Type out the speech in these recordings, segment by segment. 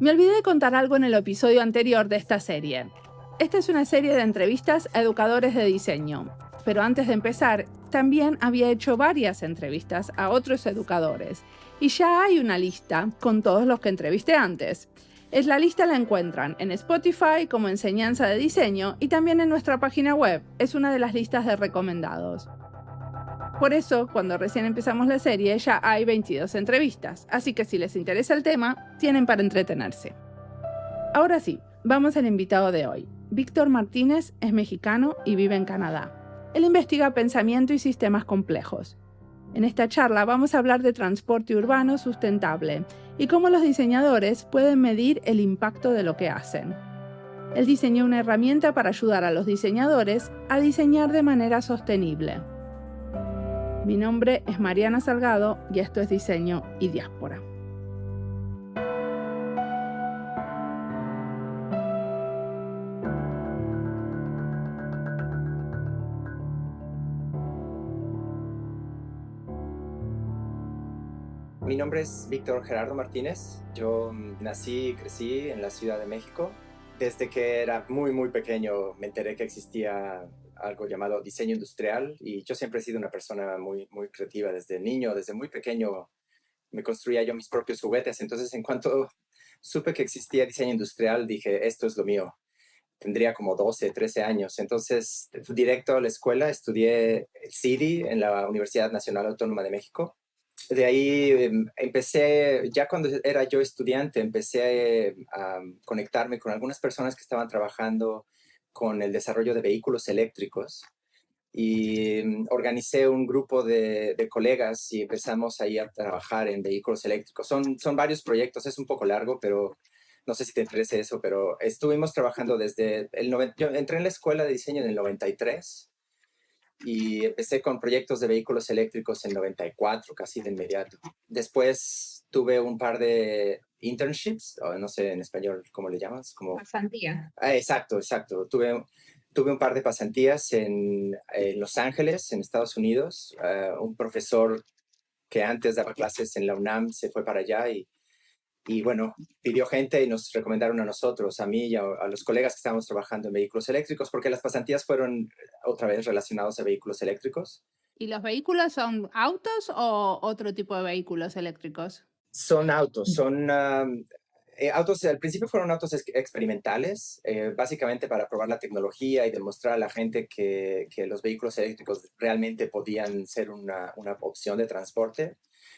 Me olvidé de contar algo en el episodio anterior de esta serie. Esta es una serie de entrevistas a educadores de diseño, pero antes de empezar, también había hecho varias entrevistas a otros educadores, y ya hay una lista con todos los que entrevisté antes. La lista la encuentran en Spotify como Enseñanza de Diseño y también en nuestra página web, es una de las listas de recomendados. Por eso, cuando recién empezamos la serie, ya hay 22 entrevistas, así que si les interesa el tema, tienen para entretenerse. Ahora sí, vamos al invitado de hoy. Víctor Martínez es mexicano y vive en Canadá. Él investiga pensamiento y sistemas complejos. En esta charla vamos a hablar de transporte urbano sustentable y cómo los diseñadores pueden medir el impacto de lo que hacen. Él diseñó una herramienta para ayudar a los diseñadores a diseñar de manera sostenible. Mi nombre es Mariana Salgado y esto es Diseño y Diáspora. Mi nombre es Víctor Gerardo Martínez. Yo nací y crecí en la Ciudad de México. Desde que era muy pequeño me enteré que existía algo llamado diseño industrial y yo siempre he sido una persona muy creativa desde niño, desde muy pequeño me construía yo mis propios juguetes. Entonces, en cuanto supe que existía diseño industrial, dije, esto es lo mío. Tendría como 12, 13 años. Entonces, directo a la escuela, estudié el CIDI en la Universidad Nacional Autónoma de México. De ahí empecé, ya cuando era yo estudiante, empecé a conectarme con algunas personas que estaban trabajando con el desarrollo de vehículos eléctricos y organicé un grupo de colegas y empezamos ahí a trabajar en vehículos eléctricos. Son varios proyectos, es un poco largo, pero no sé si te interesa eso, pero estuvimos trabajando desde yo entré en la escuela de diseño en el 93 y empecé con proyectos de vehículos eléctricos en 94, casi de inmediato. Después tuve un par de internships, o no sé en español cómo le llamas. Pasantía. Exacto. Tuve un par de pasantías en Los Ángeles, en Estados Unidos. Un profesor que antes daba clases en la UNAM se fue para allá y bueno, pidió gente y nos recomendaron a nosotros, a mí y a los colegas que estábamos trabajando en vehículos eléctricos, porque las pasantías fueron otra vez relacionados a vehículos eléctricos. ¿Y los vehículos son autos o otro tipo de vehículos eléctricos? Son autos, autos, al principio fueron autos experimentales, básicamente para probar la tecnología y demostrar a la gente que los vehículos eléctricos realmente podían ser una opción de transporte.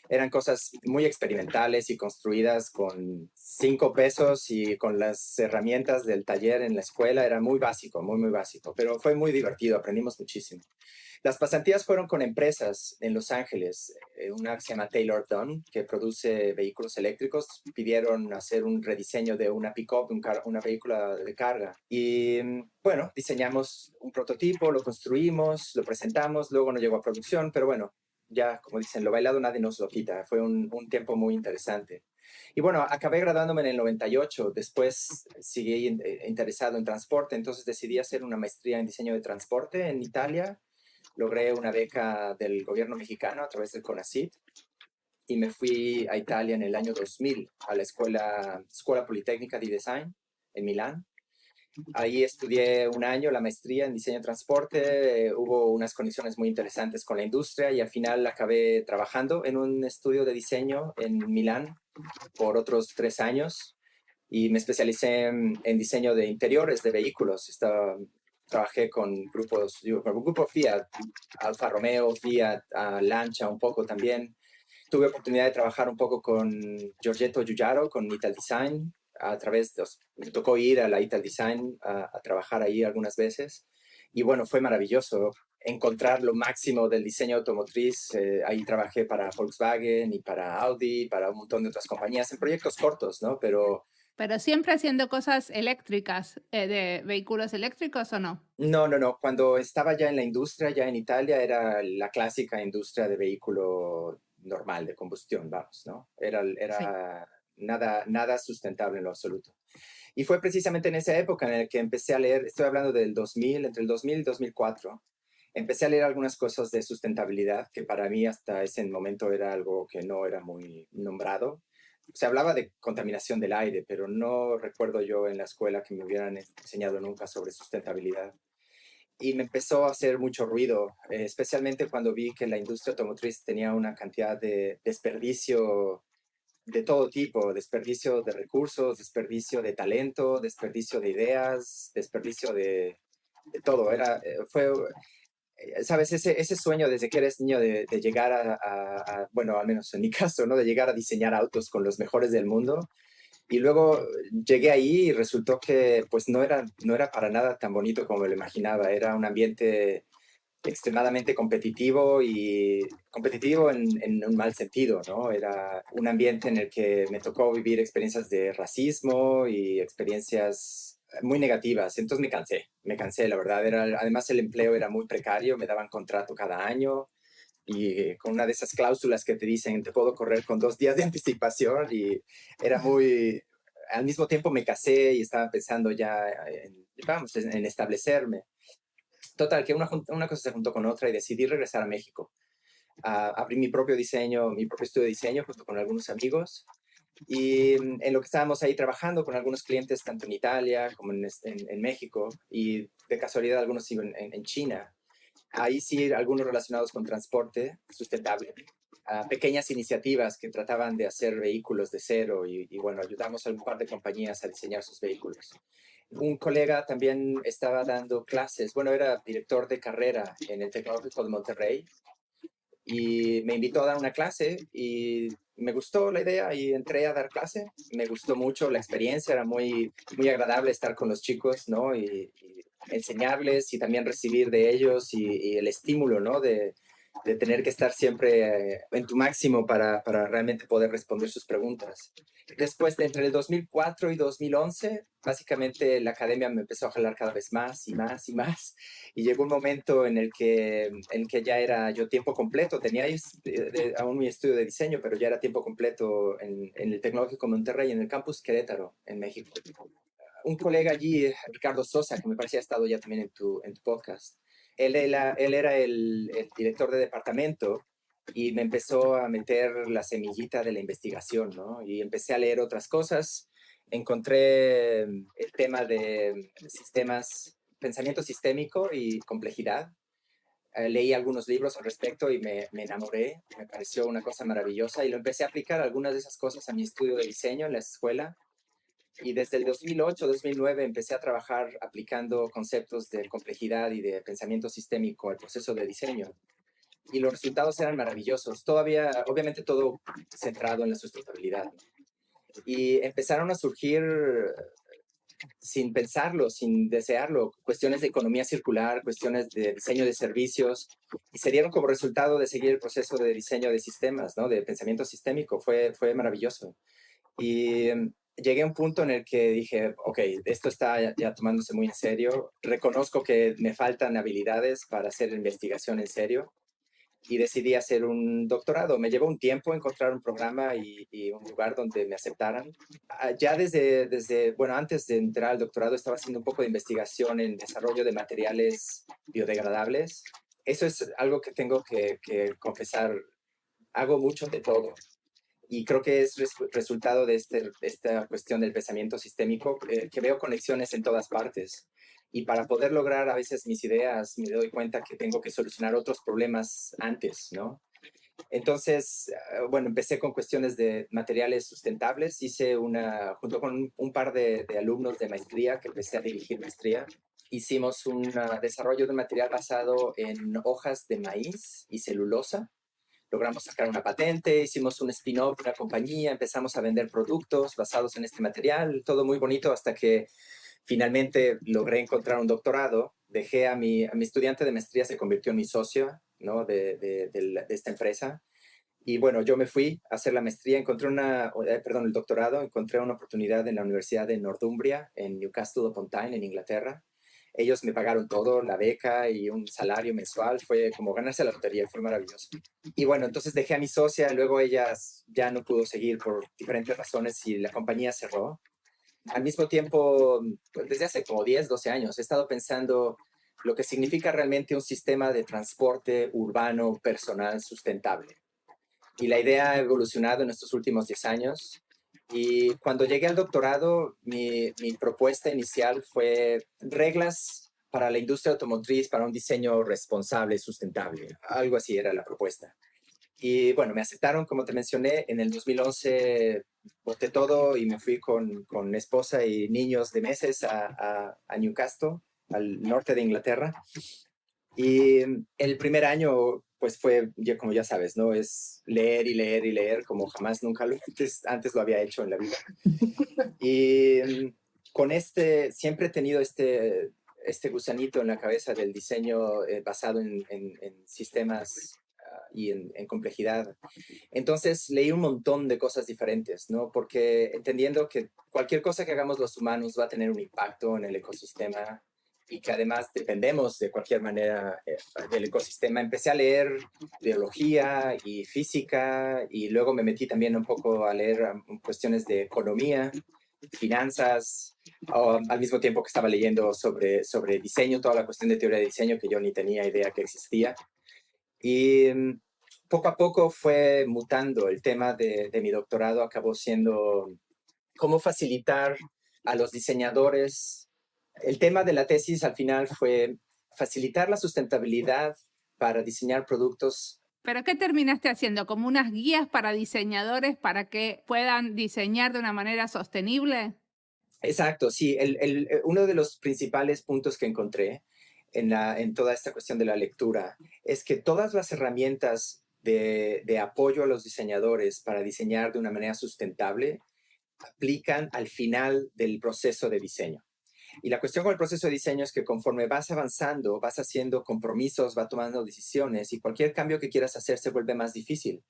Eran cosas muy experimentales y construidas con 5 pesos y con las herramientas del taller en la escuela. Era muy básico, muy básico, pero fue muy divertido, aprendimos muchísimo. Las pasantías fueron con empresas en Los Ángeles, una que se llama Taylor Dunn, que produce vehículos eléctricos. Pidieron hacer un rediseño de una pick-up, una vehícula de carga. Y bueno, diseñamos un prototipo, lo construimos, lo presentamos, luego no llegó a producción, pero bueno, ya como dicen, lo bailado nadie nos lo quita. Fue un tiempo muy interesante. Y bueno, acabé graduándome en el 98, después seguí interesado en transporte, entonces decidí hacer una maestría en diseño de transporte en Italia. Logré una beca del gobierno mexicano a través del CONACYT y me fui a Italia en el año 2000 a la Escuela Politécnica di Design en Milán. Ahí estudié un año la maestría en diseño de transporte, hubo unas conexiones muy interesantes con la industria y al final acabé trabajando en un estudio de diseño en Milán por otros 3 años y me especialicé en diseño de interiores de vehículos. Trabajé con grupo Fiat, Alfa Romeo, Fiat, Lancia un poco también. Tuve oportunidad de trabajar un poco con Giorgetto Giugiaro, con Ital Design, me tocó ir a la Ital Design a trabajar ahí algunas veces. Y bueno, fue maravilloso encontrar lo máximo del diseño automotriz. Ahí trabajé para Volkswagen y para Audi, para un montón de otras compañías en proyectos cortos, ¿no? Pero siempre haciendo cosas eléctricas, de vehículos eléctricos o no. No. Cuando estaba ya en la industria, ya en Italia, era la clásica industria de vehículo normal, de combustión, vamos, ¿no? Era Sí. nada sustentable en lo absoluto. Y fue precisamente en esa época en la que empecé a leer, estoy hablando del 2000, entre el 2000 y 2004, empecé a leer algunas cosas de sustentabilidad que para mí hasta ese momento era algo que no era muy nombrado. se hablaba de contaminación del aire, pero no recuerdo yo en la escuela que me hubieran enseñado nunca sobre sustentabilidad. Y me empezó a hacer mucho ruido, especialmente cuando vi que la industria automotriz tenía una cantidad de desperdicio de todo tipo, desperdicio de recursos, desperdicio de talento, desperdicio de ideas, desperdicio de todo. Sabes, ese sueño desde que eres niño de llegar bueno, al menos en mi caso, ¿no? De llegar a diseñar autos con los mejores del mundo. Y luego llegué ahí y resultó que pues no era para nada tan bonito como me lo imaginaba. Era un ambiente extremadamente competitivo y competitivo en un mal sentido, ¿no? Era un ambiente en el que me tocó vivir experiencias de racismo y experiencias muy negativas. Entonces me cansé, la verdad. Además, el empleo era muy precario, me daban contrato cada año y con una de esas cláusulas que te dicen, te puedo correr con 2 días de anticipación y era muy... Al mismo tiempo me casé y estaba pensando ya en establecerme. Total, que una cosa se juntó con otra y decidí regresar a México. Abrí mi propio estudio de diseño junto con algunos amigos. Y en lo que estábamos ahí trabajando con algunos clientes, tanto en Italia como en México, y de casualidad algunos en China. Ahí sí, algunos relacionados con transporte sustentable. Pequeñas iniciativas que trataban de hacer vehículos de cero y bueno, ayudamos a un par de compañías a diseñar sus vehículos. Un colega también estaba dando clases, bueno, era director de carrera en el Tecnológico de Monterrey y me invitó a dar una clase y me gustó la idea y entré a dar clase. Me gustó mucho la experiencia, era muy, muy agradable estar con los chicos, ¿no? Y enseñarles y también recibir de ellos y el estímulo, ¿no? De tener que estar siempre en tu máximo para realmente poder responder sus preguntas. Después, entre el 2004 y 2011, básicamente la academia me empezó a jalar cada vez más y más y más. Y llegó un momento en que ya era yo tiempo completo. Tenía aún mi estudio de diseño, pero ya era tiempo completo en el Tecnológico Monterrey, en el campus Querétaro, en México. Un colega allí, Ricardo Sosa, que me parecía ha estado ya también en tu podcast, él era el director de departamento y me empezó a meter la semillita de la investigación, ¿no? Y empecé a leer otras cosas. Encontré el tema de sistemas, pensamiento sistémico y complejidad. Leí algunos libros al respecto y me enamoré. Me pareció una cosa maravillosa y lo empecé a aplicar algunas de esas cosas a mi estudio de diseño en la escuela. Y desde el 2008-2009 empecé a trabajar aplicando conceptos de complejidad y de pensamiento sistémico al proceso de diseño. Y los resultados eran maravillosos. Todavía, obviamente, todo centrado en la sustentabilidad. Y empezaron a surgir, sin pensarlo, sin desearlo, cuestiones de economía circular, cuestiones de diseño de servicios, y se dieron como resultado de seguir el proceso de diseño de sistemas, ¿no? De pensamiento sistémico. Fue maravilloso. Y llegué a un punto en el que dije, ok, esto está ya tomándose muy en serio, reconozco que me faltan habilidades para hacer investigación en serio y decidí hacer un doctorado. Me llevó un tiempo encontrar un programa y un lugar donde me aceptaran. Ya bueno, antes de entrar al doctorado estaba haciendo un poco de investigación en desarrollo de materiales biodegradables. Eso es algo que tengo que confesar, hago mucho de todo. Y creo que es resultado de esta cuestión del pensamiento sistémico, que veo conexiones en todas partes. Y para poder lograr a veces mis ideas, me doy cuenta que tengo que solucionar otros problemas antes, ¿no? Entonces, bueno, empecé con cuestiones de materiales sustentables. Junto con un par de alumnos de maestría, que empecé a dirigir maestría, hicimos un desarrollo de un material basado en hojas de maíz y celulosa. Logramos sacar una patente, hicimos un spin-off de una compañía, empezamos a vender productos basados en este material, todo muy bonito hasta que finalmente logré encontrar un doctorado. Dejé a mi estudiante de maestría, se convirtió en mi socio, ¿no? de esta empresa. Y bueno, yo me fui a hacer la maestría, el doctorado, encontré una oportunidad en la Universidad de Northumbria, en Newcastle upon Tyne, en Inglaterra. Ellos me pagaron todo, la beca y un salario mensual. Fue como ganarse la lotería, fue maravilloso. Y bueno, entonces dejé a mi socia, luego ella ya no pudo seguir por diferentes razones y la compañía cerró. Al mismo tiempo, pues, desde hace como 10, 12 años, he estado pensando lo que significa realmente un sistema de transporte urbano personal sustentable. Y la idea ha evolucionado en estos últimos 10 años. Y cuando llegué al doctorado, mi propuesta inicial fue reglas para la industria automotriz para un diseño responsable y sustentable. Algo así era la propuesta. Y bueno, me aceptaron, como te mencioné, en el 2011 boté todo y me fui con esposa y niños de meses a Newcastle, al norte de Inglaterra. Y el primer año, pues fue, ya como ya sabes, ¿no? Es leer y leer y leer como jamás nunca antes lo había hecho en la vida. Y con siempre he tenido este gusanito en la cabeza del diseño basado en sistemas y en complejidad. Entonces leí un montón de cosas diferentes, ¿no? Porque entendiendo que cualquier cosa que hagamos los humanos va a tener un impacto en el ecosistema y que además dependemos de cualquier manera del ecosistema, empecé a leer biología y física y luego me metí también un poco a leer cuestiones de economía, finanzas, al mismo tiempo que estaba leyendo sobre diseño, toda la cuestión de teoría de diseño que yo ni tenía idea que existía. Y poco a poco fue mutando. El tema de mi doctorado acabó siendo cómo facilitar a los diseñadores. El tema de la tesis al final fue facilitar la sustentabilidad para diseñar productos. ¿Pero qué terminaste haciendo? ¿Como unas guías para diseñadores para que puedan diseñar de una manera sostenible? Exacto, sí. Uno de los principales puntos que encontré en toda esta cuestión de la lectura es que todas las herramientas de apoyo a los diseñadores para diseñar de una manera sustentable aplican al final del proceso de diseño. Y la cuestión con el proceso de diseño es que conforme vas avanzando, vas haciendo compromisos, vas tomando decisiones y cualquier cambio que quieras hacer se vuelve más difícil.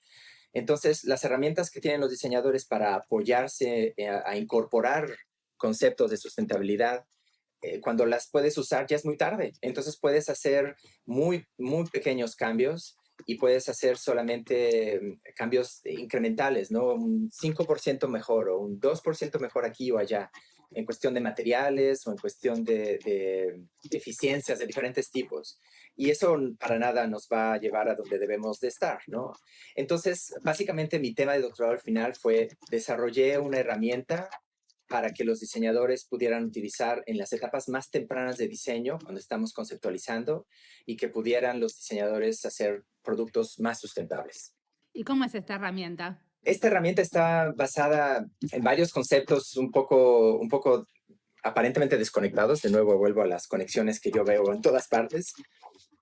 Entonces, las herramientas que tienen los diseñadores para apoyarse a incorporar conceptos de sustentabilidad, cuando las puedes usar ya es muy tarde. Entonces puedes hacer muy, muy pequeños cambios y puedes hacer solamente cambios incrementales, ¿no? Un 5% mejor o un 2% mejor aquí o allá, en cuestión de materiales o en cuestión de eficiencias de diferentes tipos. Y eso para nada nos va a llevar a donde debemos de estar, ¿no? Entonces, básicamente mi tema de doctorado al final fue desarrollé una herramienta para que los diseñadores pudieran utilizar en las etapas más tempranas de diseño, cuando estamos conceptualizando, y que pudieran los diseñadores hacer productos más sustentables. ¿Y cómo es esta herramienta? Esta herramienta está basada en varios conceptos un poco aparentemente desconectados. De nuevo, vuelvo a las conexiones que yo veo en todas partes.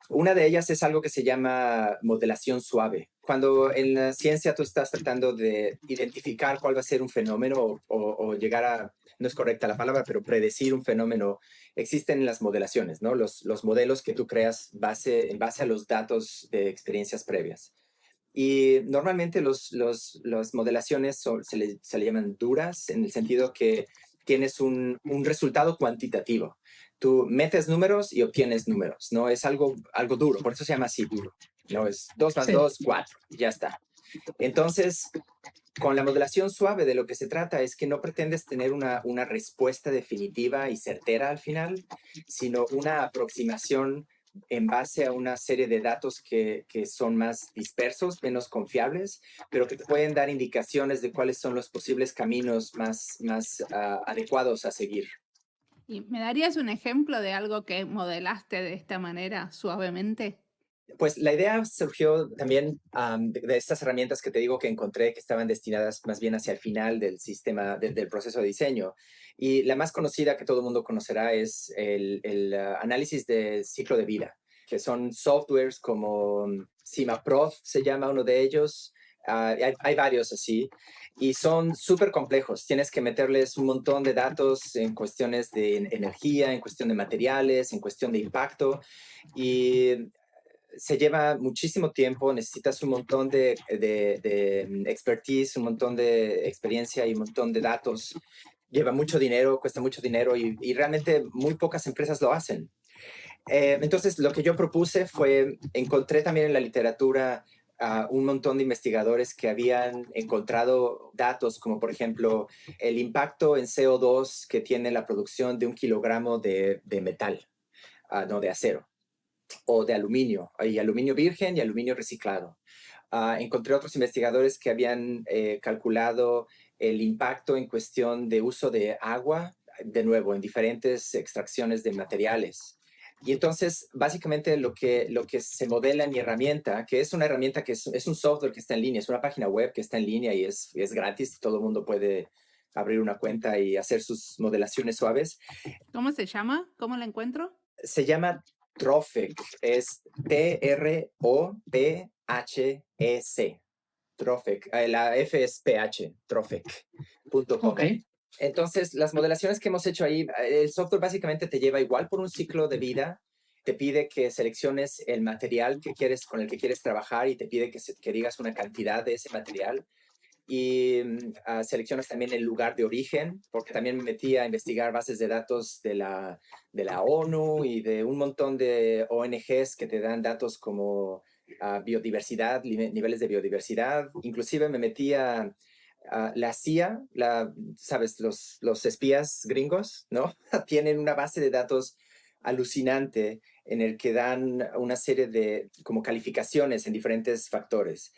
Una de ellas es algo que se llama modelación suave. Cuando en la ciencia tú estás tratando de identificar cuál va a ser un fenómeno o llegar a, no es correcta la palabra, pero predecir un fenómeno, existen las modelaciones, ¿no? Los modelos que tú creas en base a los datos de experiencias previas. Y normalmente las modelaciones se le llaman duras en el sentido que tienes un resultado cuantitativo. Tú metes números y obtienes números, ¿no? Es algo duro, por eso se llama así duro, ¿no? Es 2 más 2, 4, ya está. Entonces, con la modelación suave de lo que se trata es que no pretendes tener una respuesta definitiva y certera al final, sino una aproximación en base a una serie de datos que son más dispersos, menos confiables, pero que te pueden dar indicaciones de cuáles son los posibles caminos más adecuados a seguir. ¿Y me darías un ejemplo de algo que modelaste de esta manera, suavemente? Pues la idea surgió también de estas herramientas que te digo que encontré que estaban destinadas más bien hacia el final del sistema, del proceso de diseño. Y la más conocida que todo el mundo conocerá es el análisis de ciclo de vida, que son softwares como CIMAPROF, se llama uno de ellos. Hay varios así y son súper complejos. Tienes que meterles un montón de datos en cuestiones de energía, en cuestión de materiales, en cuestión de impacto. Y se lleva muchísimo tiempo, necesitas un montón de expertise, un montón de experiencia y un montón de datos. Lleva mucho dinero, cuesta mucho dinero y realmente muy pocas empresas lo hacen. Entonces, lo que yo propuse fue, encontré también en la literatura un montón de investigadores que habían encontrado datos como, por ejemplo, el impacto en CO2 que tiene la producción de 1 kilogramo de metal, no de acero o de aluminio, y aluminio virgen y aluminio reciclado. Encontré otros investigadores que habían calculado el impacto en cuestión de uso de agua, de nuevo, en diferentes extracciones de materiales. Y entonces, básicamente, lo que se modela en mi herramienta, que es una herramienta que es un software que está en línea, es una página web que está en línea y es gratis, todo el mundo puede abrir una cuenta y hacer sus modelaciones suaves. ¿Cómo se llama? ¿Cómo la encuentro? Se llama Trophic, es Trophez, Trophic, la F es PH, trophic.com. Ok. Entonces, las modelaciones que hemos hecho ahí, el software básicamente te lleva igual por un ciclo de vida, te pide que selecciones el material que quieres, con el que quieres trabajar y te pide que digas una cantidad de ese material y seleccionas también el lugar de origen, porque también me metí a investigar bases de datos de la ONU y de un montón de ONGs que te dan datos como biodiversidad, niveles de biodiversidad. Inclusive me metí a la CIA, sabes, los espías gringos, ¿no? Tienen una base de datos alucinante en el que dan una serie de como calificaciones en diferentes factores.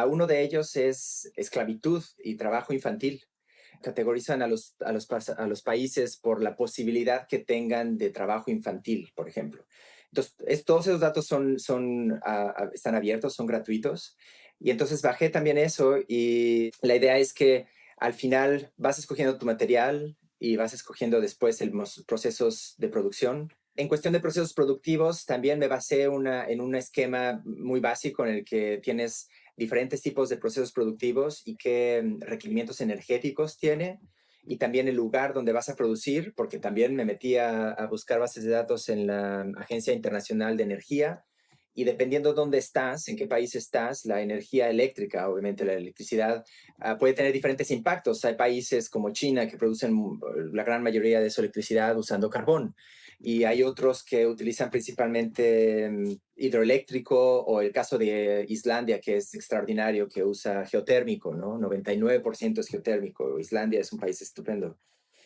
Uno de ellos es esclavitud y trabajo infantil. Categorizan a los países por la posibilidad que tengan de trabajo infantil, por ejemplo. Entonces, todos esos datos están abiertos, son gratuitos. Y entonces bajé también eso y la idea es que al final vas escogiendo tu material y vas escogiendo después los procesos de producción. En cuestión de procesos productivos, también me basé en un esquema muy básico en el que tienes diferentes tipos de procesos productivos y qué requerimientos energéticos tiene, y también el lugar donde vas a producir, porque también me metí a buscar bases de datos en la Agencia Internacional de Energía, y dependiendo dónde estás, en qué país estás, la energía eléctrica, obviamente la electricidad, puede tener diferentes impactos. Hay países como China que producen la gran mayoría de su electricidad usando carbón, y hay otros que utilizan principalmente hidroeléctrico, o el caso de Islandia, que es extraordinario, que usa geotérmico, ¿no? 99% es geotérmico. Islandia es un país estupendo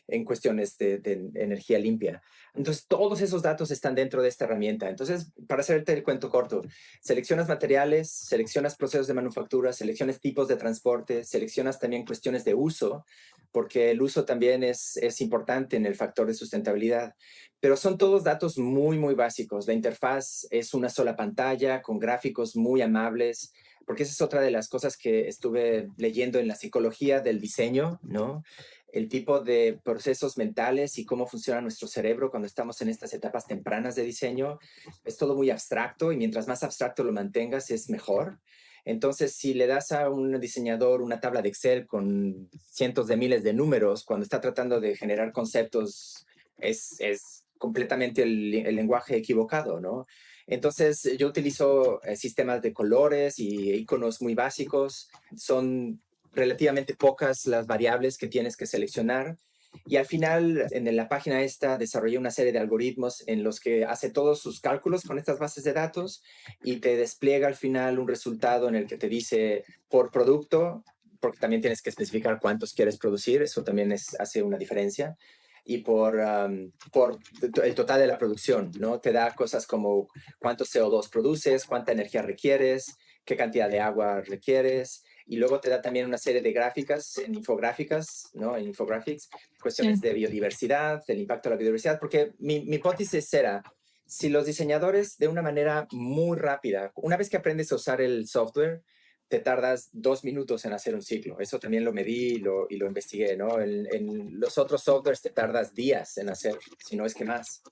en cuestiones de energía limpia. Entonces, todos esos datos están dentro de esta herramienta. Entonces, para hacerte el cuento corto, seleccionas materiales, seleccionas procesos de manufactura, seleccionas tipos de transporte, seleccionas también cuestiones de uso, porque el uso también es importante en el factor de sustentabilidad. Pero son todos datos muy, muy básicos. La interfaz es una sola pantalla con gráficos muy amables, porque esa es otra de las cosas que estuve leyendo en la psicología del diseño, ¿no? El tipo de procesos mentales y cómo funciona nuestro cerebro cuando estamos en estas etapas tempranas de diseño. Es todo muy abstracto, y mientras más abstracto lo mantengas es mejor. Entonces, si le das a un diseñador una tabla de Excel con cientos de miles de números, cuando está tratando de generar conceptos, es completamente el lenguaje equivocado, ¿no? Entonces, yo utilizo sistemas de colores y iconos muy básicos. Son relativamente pocas las variables que tienes que seleccionar. Y al final, en la página esta, desarrollé una serie de algoritmos en los que hace todos sus cálculos con estas bases de datos y te despliega al final un resultado en el que te dice por producto, porque también tienes que especificar cuántos quieres producir, eso también hace una diferencia, y por el total de la producción, ¿no? Te da cosas como cuánto CO2 produces, cuánta energía requieres, qué cantidad de agua requieres, y luego te da también una serie de gráficas, en infográficas, ¿no? En infographics, cuestiones de biodiversidad, del impacto de la biodiversidad, porque mi hipótesis era, si los diseñadores de una manera muy rápida, una vez que aprendes a usar el software, te tardas 2 minutos en hacer un ciclo. Eso también lo medí y lo investigué, ¿no? En los otros softwares te tardas días en hacer, si no es que más.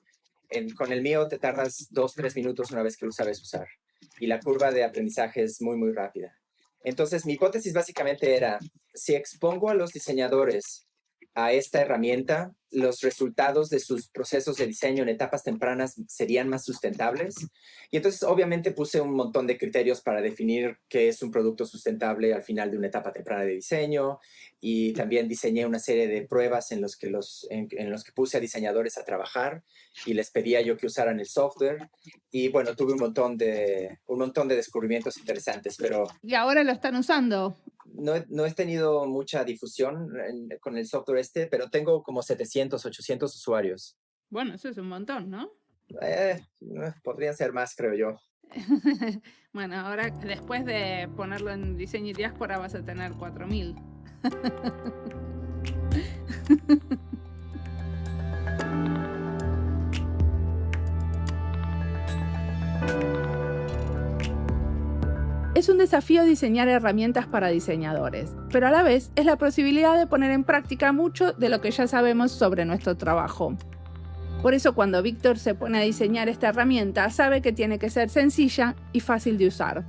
Con el mío te tardas 2, 3 minutos una vez que lo sabes usar. Y la curva de aprendizaje es muy, muy rápida. Entonces, mi hipótesis básicamente era, si expongo a los diseñadores a esta herramienta, los resultados de sus procesos de diseño en etapas tempranas serían más sustentables. Y entonces, obviamente, puse un montón de criterios para definir qué es un producto sustentable al final de una etapa temprana de diseño, y también diseñé una serie de pruebas en los que puse a diseñadores a trabajar y les pedía yo que usaran el software. Y bueno, tuve un montón de descubrimientos interesantes, pero Y ahora lo están usando. no he tenido mucha difusión con el software pero tengo como 700, 800 usuarios. Bueno, eso es un montón, ¿no? Podrían ser más, creo yo. Bueno, ahora después de ponerlo en diseño y diáspora vas a tener 4000. Es un desafío diseñar herramientas para diseñadores, pero a la vez es la posibilidad de poner en práctica mucho de lo que ya sabemos sobre nuestro trabajo. Por eso cuando Víctor se pone a diseñar esta herramienta, sabe que tiene que ser sencilla y fácil de usar.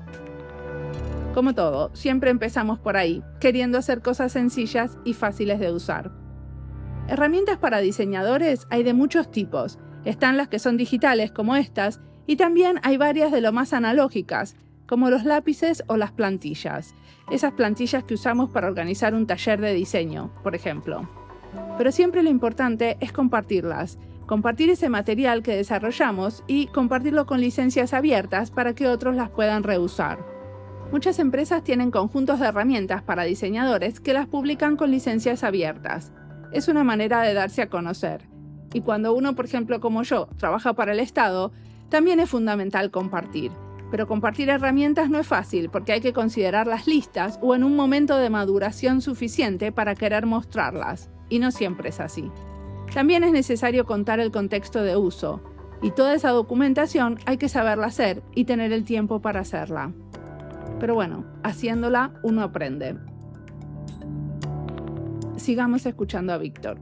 Como todo, siempre empezamos por ahí, queriendo hacer cosas sencillas y fáciles de usar. Herramientas para diseñadores hay de muchos tipos. Están las que son digitales como estas, y también hay varias de lo más analógicas, como los lápices o las plantillas. Esas plantillas que usamos para organizar un taller de diseño, por ejemplo. Pero siempre lo importante es compartirlas, compartir ese material que desarrollamos y compartirlo con licencias abiertas para que otros las puedan reusar. Muchas empresas tienen conjuntos de herramientas para diseñadores que las publican con licencias abiertas. Es una manera de darse a conocer. Y cuando uno, por ejemplo, como yo, trabaja para el Estado, también es fundamental compartir. Pero compartir herramientas no es fácil porque hay que considerarlas listas o en un momento de maduración suficiente para querer mostrarlas. Y no siempre es así. También es necesario contar el contexto de uso. Y toda esa documentación hay que saberla hacer y tener el tiempo para hacerla. Pero bueno, haciéndola uno aprende. Sigamos escuchando a Víctor.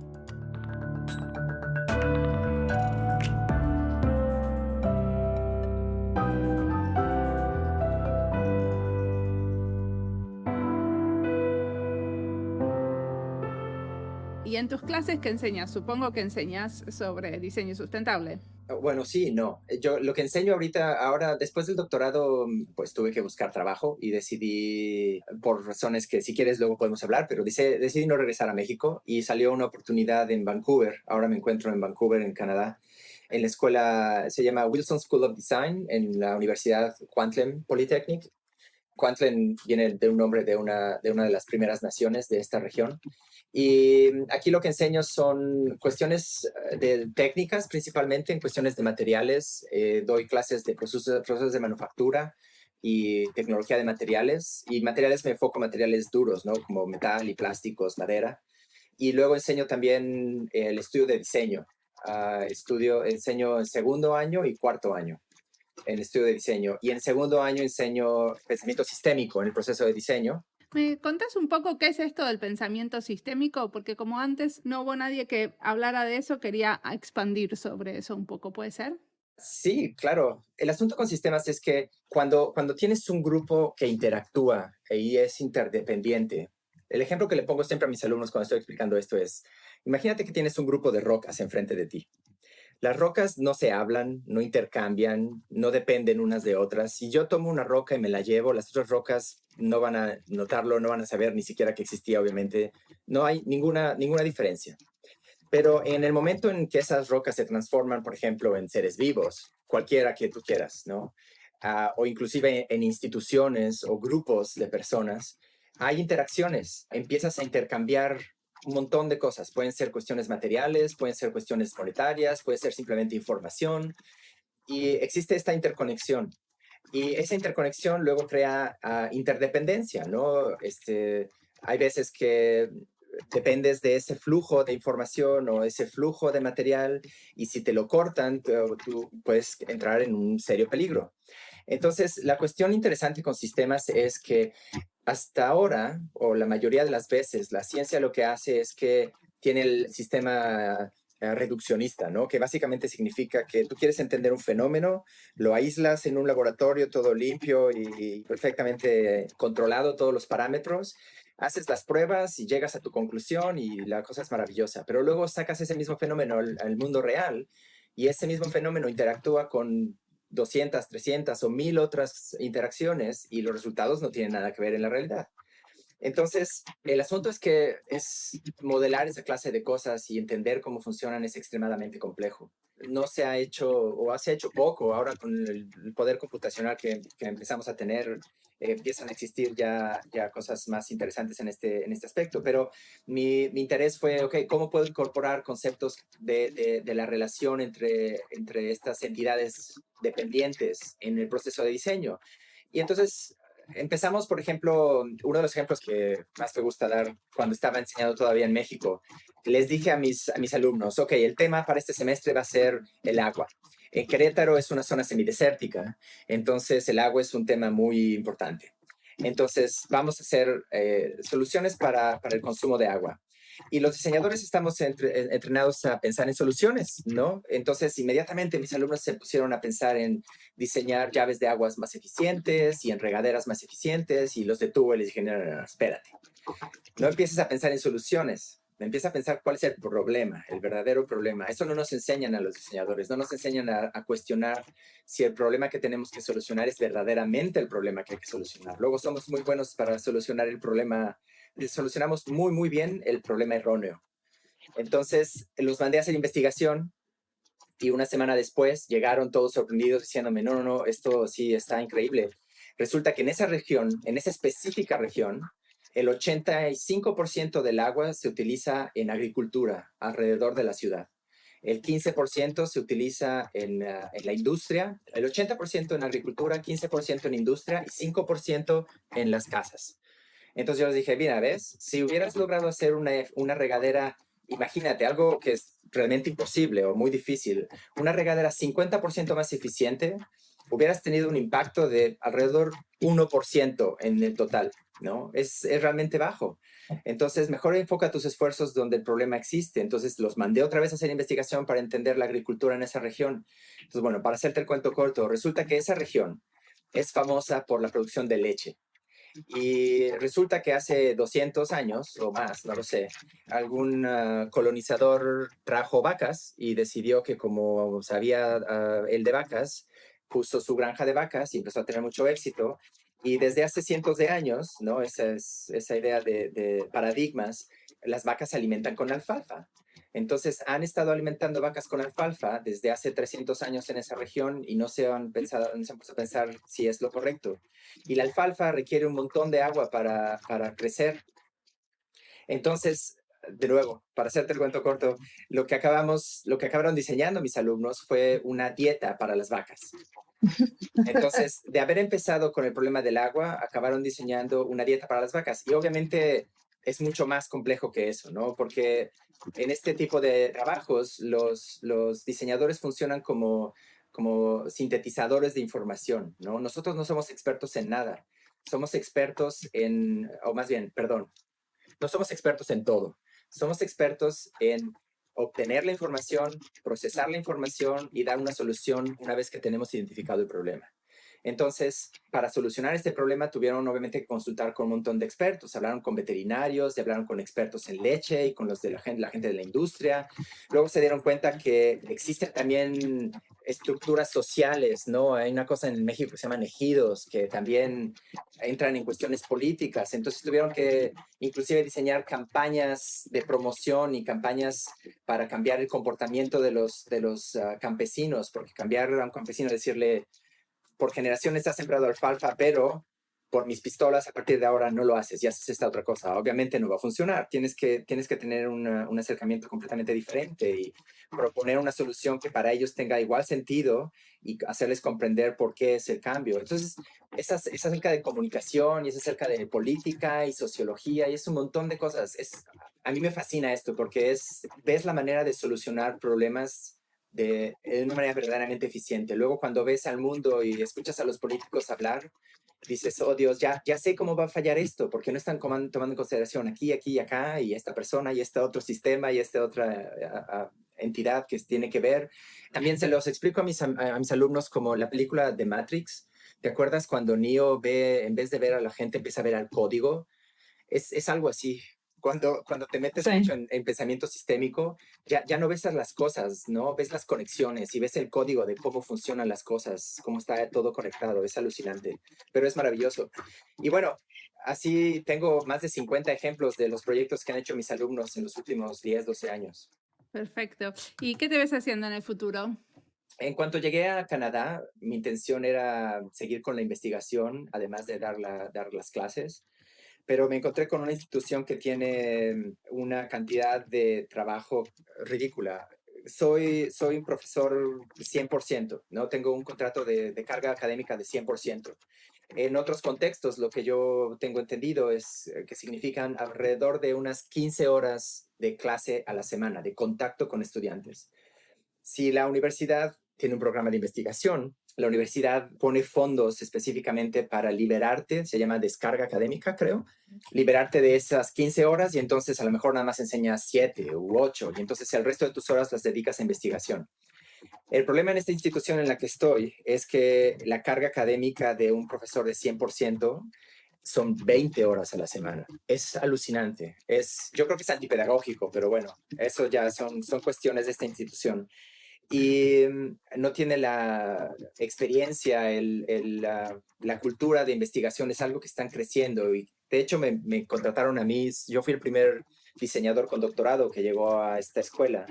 ¿Y en tus clases qué enseñas? Supongo que enseñas sobre diseño sustentable. Bueno, sí, no. Yo lo que enseño ahora, después del doctorado, pues tuve que buscar trabajo y decidí, por razones que si quieres luego podemos hablar, pero decidí no regresar a México y salió una oportunidad en Vancouver. Ahora me encuentro en Vancouver, en Canadá, en la escuela, se llama Wilson School of Design, en la Universidad Kwantlen Polytechnic. Kwantlen viene de un nombre de una de las primeras naciones de esta región. Y aquí lo que enseño son cuestiones de técnicas, principalmente en cuestiones de materiales. Doy clases de procesos de manufactura y tecnología de materiales. Y materiales me enfoco en materiales duros, ¿no? Como metal y plásticos, madera. Y luego enseño también el estudio de diseño. Enseño en segundo año y cuarto año en estudio de diseño. Y en segundo año enseño pensamiento sistémico en el proceso de diseño. ¿Me contás un poco qué es esto del pensamiento sistémico? Porque como antes no hubo nadie que hablara de eso, quería expandir sobre eso un poco, ¿puede ser? Sí, claro. El asunto con sistemas es que cuando tienes un grupo que interactúa y es interdependiente, el ejemplo que le pongo siempre a mis alumnos cuando estoy explicando esto es, imagínate que tienes un grupo de rocas enfrente de ti. Las rocas no se hablan, no intercambian, no dependen unas de otras. Si yo tomo una roca y me la llevo, las otras rocas no van a notarlo, no van a saber ni siquiera que existía, obviamente. No hay ninguna diferencia. Pero en el momento en que esas rocas se transforman, por ejemplo, en seres vivos, cualquiera que tú quieras, ¿no? O inclusive en instituciones o grupos de personas, hay interacciones, empiezas a intercambiar un montón de cosas. Pueden ser cuestiones materiales, pueden ser cuestiones monetarias, puede ser simplemente información. Y existe esta interconexión. Y esa interconexión luego crea interdependencia, ¿no? Hay veces que dependes de ese flujo de información o ese flujo de material y si te lo cortan, tú puedes entrar en un serio peligro. Entonces, la cuestión interesante con sistemas es que hasta ahora, o la mayoría de las veces, la ciencia lo que hace es que tiene el sistema reduccionista, ¿no? Que básicamente significa que tú quieres entender un fenómeno, lo aíslas en un laboratorio todo limpio y perfectamente controlado todos los parámetros, haces las pruebas y llegas a tu conclusión y la cosa es maravillosa, pero luego sacas ese mismo fenómeno al mundo real y ese mismo fenómeno interactúa con 200, 300 o 1000 otras interacciones y los resultados no tienen nada que ver en la realidad. Entonces, el asunto es que modelar esa clase de cosas y entender cómo funcionan es extremadamente complejo. No se ha hecho, o se ha hecho poco, ahora con el poder computacional que empezamos a tener, empiezan a existir ya cosas más interesantes en este aspecto, pero mi interés fue, ok, ¿cómo puedo incorporar conceptos de la relación entre estas entidades dependientes en el proceso de diseño? Y entonces empezamos, por ejemplo, uno de los ejemplos que más me gusta dar cuando estaba enseñando todavía en México, les dije a mis alumnos, ok, el tema para este semestre va a ser el agua. En Querétaro es una zona semidesértica, entonces el agua es un tema muy importante. Entonces vamos a hacer soluciones para el consumo de agua. Y los diseñadores estamos entrenados a pensar en soluciones, ¿no? Entonces, inmediatamente mis alumnos se pusieron a pensar en diseñar llaves de aguas más eficientes y en regaderas más eficientes, y los detuve y les dije, no, no, no, espérate. No empieces a pensar en soluciones, empieza a pensar cuál es el problema, el verdadero problema. Eso no nos enseñan a los diseñadores, no nos enseñan a cuestionar si el problema que tenemos que solucionar es verdaderamente el problema que hay que solucionar. Luego somos muy buenos para solucionar el problema, solucionamos muy, muy bien el problema erróneo. Entonces, los mandé a hacer investigación y una semana después llegaron todos sorprendidos diciéndome, no, no, no, esto sí está increíble. Resulta que en esa región, en esa específica región, el 85% del agua se utiliza en agricultura alrededor de la ciudad. El 15% se utiliza en la industria, el 80% en agricultura, 15% en industria y 5% en las casas. Entonces yo les dije, mira, ¿ves? Si hubieras logrado hacer una regadera, imagínate, algo que es realmente imposible o muy difícil, una regadera 50% más eficiente, hubieras tenido un impacto de alrededor 1% en el total, ¿no? Es realmente bajo. Entonces, mejor enfoca tus esfuerzos donde el problema existe. Entonces, los mandé otra vez a hacer investigación para entender la agricultura en esa región. Entonces, bueno, para hacerte el cuento corto, resulta que esa región es famosa por la producción de leche. Y resulta que hace 200 años o más, no lo sé, algún colonizador trajo vacas y decidió que como sabía el de vacas, puso su granja de vacas y empezó a tener mucho éxito. Y desde hace cientos de años, ¿no? Esa idea de paradigmas, las vacas se alimentan con alfalfa. Entonces han estado alimentando vacas con alfalfa desde hace 300 años en esa región y no se han puesto a pensar si es lo correcto. Y la alfalfa requiere un montón de agua para crecer. Entonces, de nuevo, para hacerte el cuento corto, lo que acabaron diseñando mis alumnos fue una dieta para las vacas. Entonces, de haber empezado con el problema del agua, acabaron diseñando una dieta para las vacas. Y obviamente es mucho más complejo que eso, ¿no? Porque en este tipo de trabajos, los diseñadores funcionan como sintetizadores de información, ¿no? Nosotros no somos expertos en nada. Somos expertos en, o más bien, perdón, no somos expertos en todo. Somos expertos en obtener la información, procesar la información y dar una solución una vez que tenemos identificado el problema. Entonces, para solucionar este problema tuvieron obviamente que consultar con un montón de expertos. Hablaron con veterinarios, hablaron con expertos en leche y con los de la gente de la industria. Luego se dieron cuenta que existen también estructuras sociales, ¿no? Hay una cosa en México que se llaman ejidos, que también entran en cuestiones políticas. Entonces tuvieron que inclusive diseñar campañas de promoción y campañas para cambiar el comportamiento de los campesinos, porque cambiar a un campesino, decirle, por generaciones has sembrado alfalfa, pero por mis pistolas a partir de ahora no lo haces y haces esta otra cosa. Obviamente no va a funcionar. Tienes que tener un acercamiento completamente diferente y proponer una solución que para ellos tenga igual sentido y hacerles comprender por qué es el cambio. Entonces, es acerca de comunicación y es acerca de política y sociología y es un montón de cosas. A mí me fascina esto porque ves la manera de solucionar problemas de una manera verdaderamente eficiente. Luego, cuando ves al mundo y escuchas a los políticos hablar, dices, oh Dios, ya sé cómo va a fallar esto, porque no están tomando en consideración aquí, aquí y acá, y esta persona, y este otro sistema, y esta otra entidad que tiene que ver. También se los explico a mis alumnos como la película de Matrix. ¿Te acuerdas cuando Neo ve, en vez de ver a la gente, empieza a ver al código? Es algo así. Cuando te metes Sí. mucho en pensamiento sistémico, ya no ves las cosas, ¿no? Ves las conexiones y ves el código de cómo funcionan las cosas, cómo está todo conectado. Es alucinante, pero es maravilloso. Y bueno, así tengo más de 50 ejemplos de los proyectos que han hecho mis alumnos en los últimos 10, 12 años. Perfecto. ¿Y qué te ves haciendo en el futuro? En cuanto llegué a Canadá, mi intención era seguir con la investigación, además de dar las clases, pero me encontré con una institución que tiene una cantidad de trabajo ridícula. Soy un profesor 100%, ¿no? Tengo un contrato de carga académica de 100%. En otros contextos, lo que yo tengo entendido es que significan alrededor de unas 15 horas de clase a la semana, de contacto con estudiantes. Si la universidad tiene un programa de investigación, la universidad pone fondos específicamente para liberarte, se llama descarga académica, creo, liberarte de esas 15 horas y entonces a lo mejor nada más enseñas 7 u 8 y entonces el resto de tus horas las dedicas a investigación. El problema en esta institución en la que estoy es que la carga académica de un profesor de 100% son 20 horas a la semana. Es alucinante. Yo creo que es antipedagógico, pero bueno, eso ya son cuestiones de esta institución. Y no tiene la experiencia, la cultura de investigación, es algo que están creciendo. Y de hecho me contrataron a mí, yo fui el primer diseñador con doctorado que llegó a esta escuela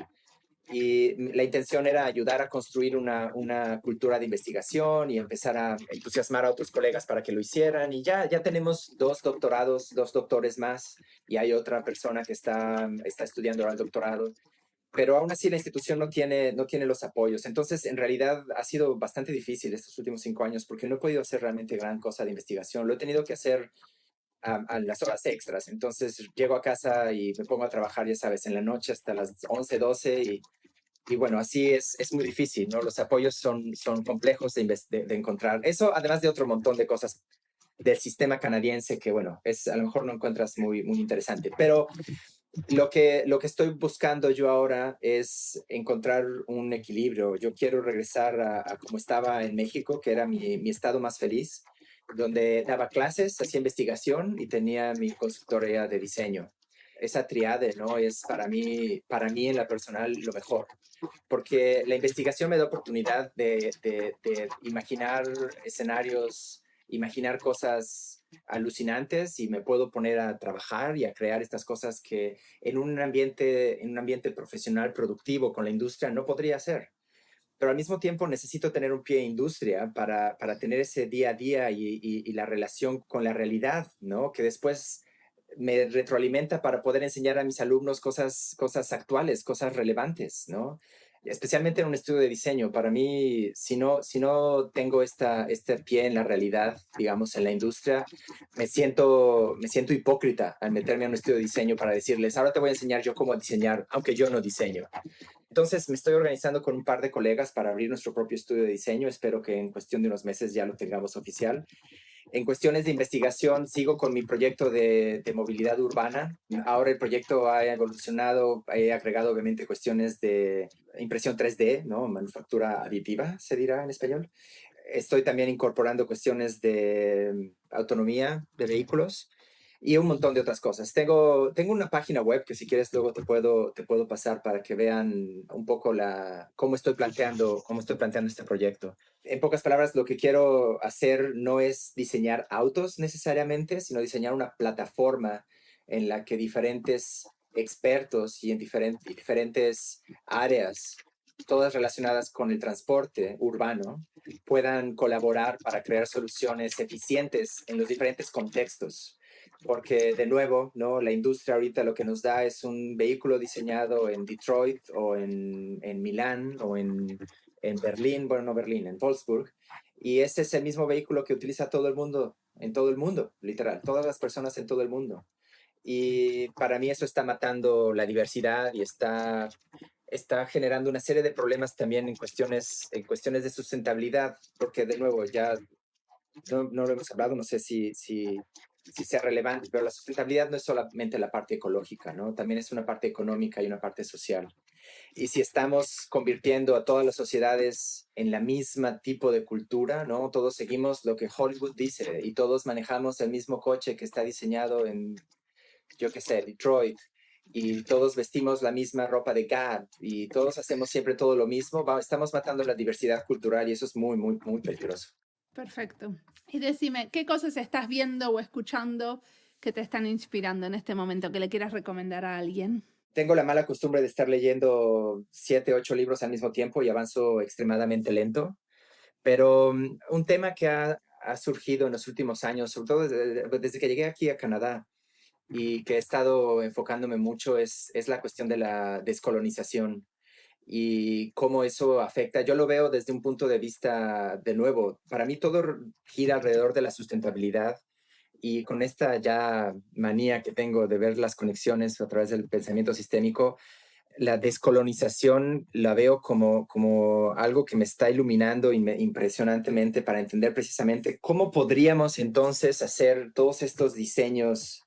y la intención era ayudar a construir una cultura de investigación y empezar a entusiasmar a otros colegas para que lo hicieran. Y ya tenemos 2 doctorados, 2 doctores más, y hay otra persona que está estudiando ahora el doctorado. Pero aún así la institución no tiene los apoyos. Entonces, en realidad ha sido bastante difícil estos últimos 5 años porque no he podido hacer realmente gran cosa de investigación. Lo he tenido que hacer a las horas extras. Entonces, llego a casa y me pongo a trabajar, ya sabes, en la noche hasta las 11 12 y bueno, así es muy difícil, ¿no? Los apoyos son complejos de encontrar. Eso, además de otro montón de cosas del sistema canadiense que, bueno, a lo mejor no encuentras muy interesante. Pero lo que estoy buscando yo ahora es encontrar un equilibrio. Yo quiero regresar a como estaba en México, que era mi estado más feliz, donde daba clases, hacía investigación y tenía mi consultoría de diseño. Esa triade, ¿no? Es para mí en la personal lo mejor, porque la investigación me da oportunidad de imaginar escenarios, imaginar cosas alucinantes y me puedo poner a trabajar y a crear estas cosas que en un ambiente profesional productivo con la industria no podría hacer. Pero al mismo tiempo necesito tener un pie en industria para tener ese día a día y la relación con la realidad, ¿no? Que después me retroalimenta para poder enseñar a mis alumnos cosas actuales, cosas relevantes, ¿no? Especialmente en un estudio de diseño. Para mí, si no tengo este pie en la realidad, digamos, en la industria, me siento hipócrita al meterme en un estudio de diseño para decirles, ahora te voy a enseñar yo cómo diseñar, aunque yo no diseño. Entonces, me estoy organizando con un par de colegas para abrir nuestro propio estudio de diseño. Espero que en cuestión de unos meses ya lo tengamos oficial. En cuestiones de investigación, sigo con mi proyecto de movilidad urbana. Ahora el proyecto ha evolucionado, he agregado obviamente cuestiones de impresión 3D, ¿no? Manufactura aditiva, se dirá en español. Estoy también incorporando cuestiones de autonomía de vehículos y un montón de otras cosas. Tengo una página web que si quieres luego te puedo pasar para que vean un poco cómo estoy planteando este proyecto. En pocas palabras, lo que quiero hacer no es diseñar autos necesariamente, sino diseñar una plataforma en la que diferentes expertos y en diferentes áreas, todas relacionadas con el transporte urbano, puedan colaborar para crear soluciones eficientes en los diferentes contextos. Porque, de nuevo, ¿no? La industria ahorita lo que nos da es un vehículo diseñado en Detroit o en Milán o en Berlín, bueno, no Berlín, en Wolfsburg, y ese es el mismo vehículo que utiliza todo el mundo, en todo el mundo, literal, todas las personas en todo el mundo. Y para mí eso está matando la diversidad y está generando una serie de problemas también en cuestiones de sustentabilidad, porque de nuevo ya no lo hemos hablado, no sé si sea relevante, pero la sustentabilidad no es solamente la parte ecológica, ¿no? También es una parte económica y una parte social. Y si estamos convirtiendo a todas las sociedades en la misma tipo de cultura, ¿no? Todos seguimos lo que Hollywood dice y todos manejamos el mismo coche que está diseñado en, yo qué sé, Detroit, y todos vestimos la misma ropa de Gap y todos hacemos siempre todo lo mismo, estamos matando la diversidad cultural y eso es muy peligroso. Perfecto. Y decime, ¿qué cosas estás viendo o escuchando que te están inspirando en este momento que le quieras recomendar a alguien? Tengo la mala costumbre de estar leyendo 7, 8 libros al mismo tiempo y avanzo extremadamente lento, pero un tema que ha surgido en los últimos años, sobre todo desde que llegué aquí a Canadá y que he estado enfocándome mucho, es la cuestión de la descolonización. y cómo eso afecta. Yo lo veo desde un punto de vista, de nuevo, para mí todo gira alrededor de la sustentabilidad y con esta ya manía que tengo de ver las conexiones a través del pensamiento sistémico, la descolonización la veo como algo que me está iluminando impresionantemente para entender precisamente cómo podríamos entonces hacer todos estos diseños,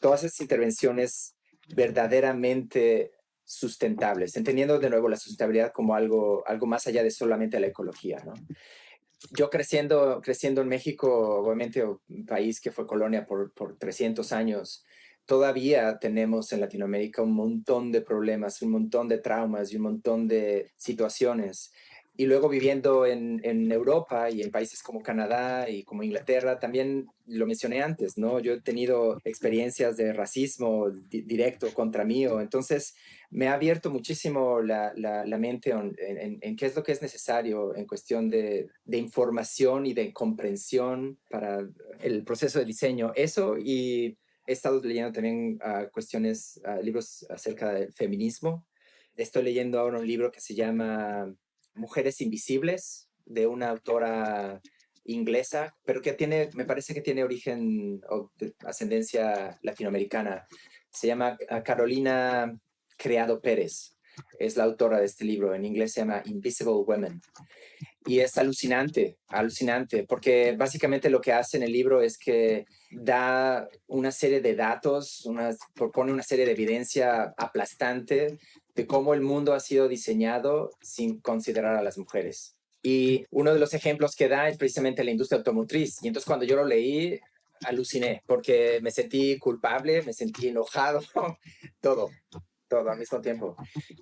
todas estas intervenciones verdaderamente sustentables, entendiendo de nuevo la sustentabilidad como algo más allá de solamente la ecología, ¿no? Yo creciendo en México, obviamente un país que fue colonia por 300 años, todavía tenemos en Latinoamérica un montón de problemas, un montón de traumas y un montón de situaciones. Y luego viviendo en Europa y en países como Canadá y como Inglaterra, también lo mencioné antes, ¿no? Yo he tenido experiencias de racismo directo contra mí, entonces me ha abierto muchísimo la mente en qué es lo que es necesario en cuestión de información y de comprensión para el proceso de diseño. Eso, y he estado leyendo también libros acerca del feminismo. Estoy leyendo ahora un libro que se llama Mujeres Invisibles, de una autora inglesa, pero que me parece que tiene origen o de ascendencia latinoamericana. Se llama Carolina Criado Pérez. Es la autora de este libro. En inglés se llama Invisible Women. Y es alucinante, porque básicamente lo que hace en el libro es que da una serie de datos, propone una serie de evidencia aplastante de cómo el mundo ha sido diseñado sin considerar a las mujeres. Y uno de los ejemplos que da es precisamente la industria automotriz. Y entonces cuando yo lo leí, aluciné, porque me sentí culpable, me sentí enojado, todo al mismo tiempo.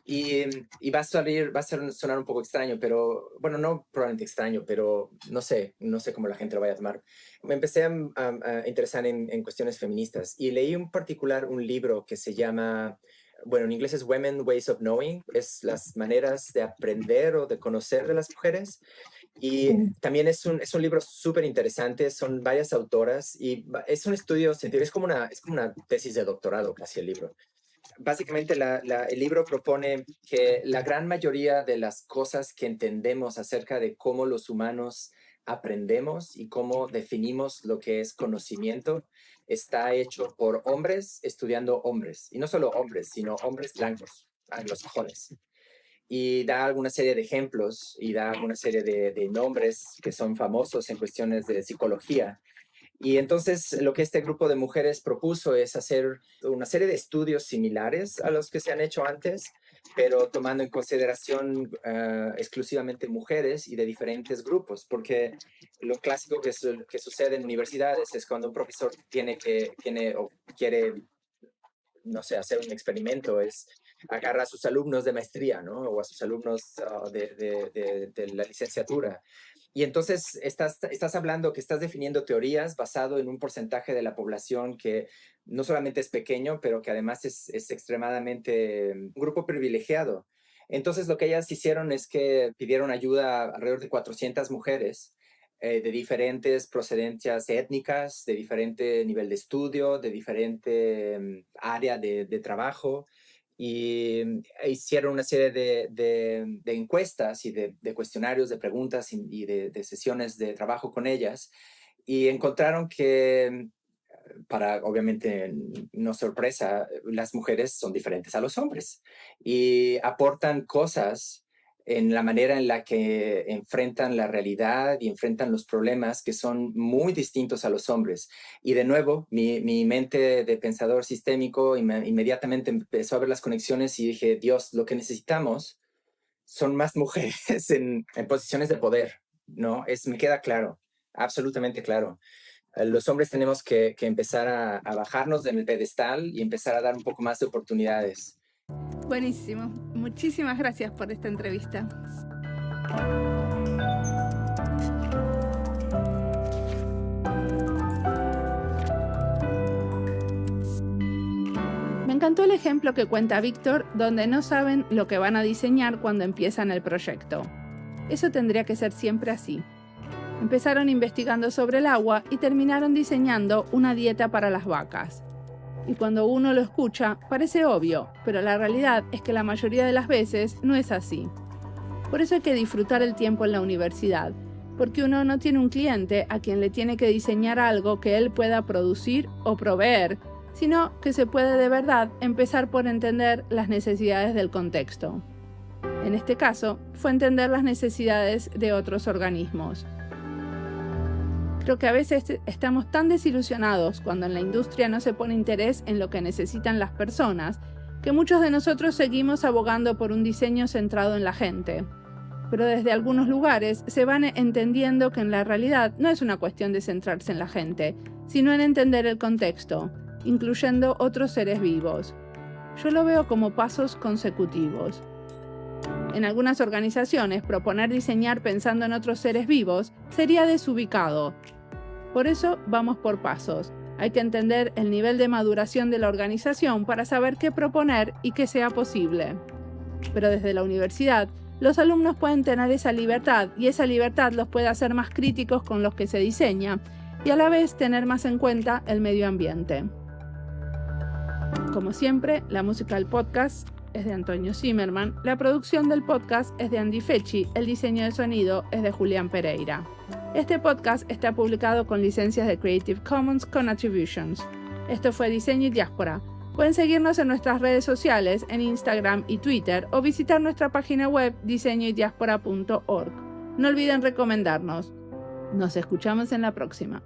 Y va a sonar un poco extraño, pero bueno, no probablemente extraño, pero no sé cómo la gente lo vaya a tomar. Me empecé a interesar en cuestiones feministas y leí en particular un libro que se llama, bueno, en inglés es Women Ways of Knowing, es las maneras de aprender o de conocer de las mujeres. Y también es un libro súper interesante, son varias autoras y es un estudio científico, es como una tesis de doctorado casi el libro. Básicamente el libro propone que la gran mayoría de las cosas que entendemos acerca de cómo los humanos aprendemos y cómo definimos lo que es conocimiento está hecho por hombres estudiando hombres. Y no solo hombres, sino hombres blancos, anglosajones. Y da alguna serie de ejemplos y da alguna serie de nombres que son famosos en cuestiones de psicología. Y entonces lo que este grupo de mujeres propuso es hacer una serie de estudios similares a los que se han hecho antes, pero tomando en consideración exclusivamente mujeres y de diferentes grupos, porque lo clásico que sucede en universidades es cuando un profesor tiene o quiere, no sé, hacer un experimento, es agarra a sus alumnos de maestría, ¿no? O a sus alumnos de la licenciatura. Y entonces estás hablando que estás definiendo teorías basado en un porcentaje de la población que no solamente es pequeño, pero que además es extremadamente un grupo privilegiado. Entonces lo que ellas hicieron es que pidieron ayuda a alrededor de 400 mujeres de diferentes procedencias étnicas, de diferente nivel de estudio, de diferente área de trabajo, y hicieron una serie de encuestas y de cuestionarios, de preguntas y de sesiones de trabajo con ellas, y encontraron que, para obviamente no sorpresa, las mujeres son diferentes a los hombres y aportan cosas en la manera en la que enfrentan la realidad y enfrentan los problemas que son muy distintos a los hombres. Y de nuevo, mi mente de pensador sistémico inmediatamente empezó a ver las conexiones y dije, Dios, lo que necesitamos son más mujeres en posiciones de poder, ¿no? Me queda claro, absolutamente claro. Los hombres tenemos que empezar a bajarnos del pedestal y empezar a dar un poco más de oportunidades. Buenísimo. Muchísimas gracias por esta entrevista. Me encantó el ejemplo que cuenta Víctor, donde no saben lo que van a diseñar cuando empiezan el proyecto. Eso tendría que ser siempre así. Empezaron investigando sobre el agua y terminaron diseñando una dieta para las vacas. Y cuando uno lo escucha, parece obvio, pero la realidad es que la mayoría de las veces no es así. Por eso hay que disfrutar el tiempo en la universidad, porque uno no tiene un cliente a quien le tiene que diseñar algo que él pueda producir o proveer, sino que se puede de verdad empezar por entender las necesidades del contexto. En este caso, fue entender las necesidades de otros organismos. Creo que a veces estamos tan desilusionados cuando en la industria no se pone interés en lo que necesitan las personas, que muchos de nosotros seguimos abogando por un diseño centrado en la gente. Pero desde algunos lugares se van entendiendo que en la realidad no es una cuestión de centrarse en la gente, sino en entender el contexto, incluyendo otros seres vivos. Yo lo veo como pasos consecutivos. En algunas organizaciones, proponer diseñar pensando en otros seres vivos sería desubicado. Por eso vamos por pasos. Hay que entender el nivel de maduración de la organización para saber qué proponer y que sea posible. Pero desde la universidad, los alumnos pueden tener esa libertad y esa libertad los puede hacer más críticos con los que se diseña y a la vez tener más en cuenta el medio ambiente. Como siempre, la música del podcast es de Antonio Zimmerman, la producción del podcast es de Andy Fechi, el diseño de sonido es de Julián Pereira. Este podcast está publicado con licencias de Creative Commons con Attributions. Esto fue Diseño y Diáspora. Pueden seguirnos en nuestras redes sociales, en Instagram y Twitter, o visitar nuestra página web diseñoydiaspora.org. No olviden recomendarnos. Nos escuchamos en la próxima.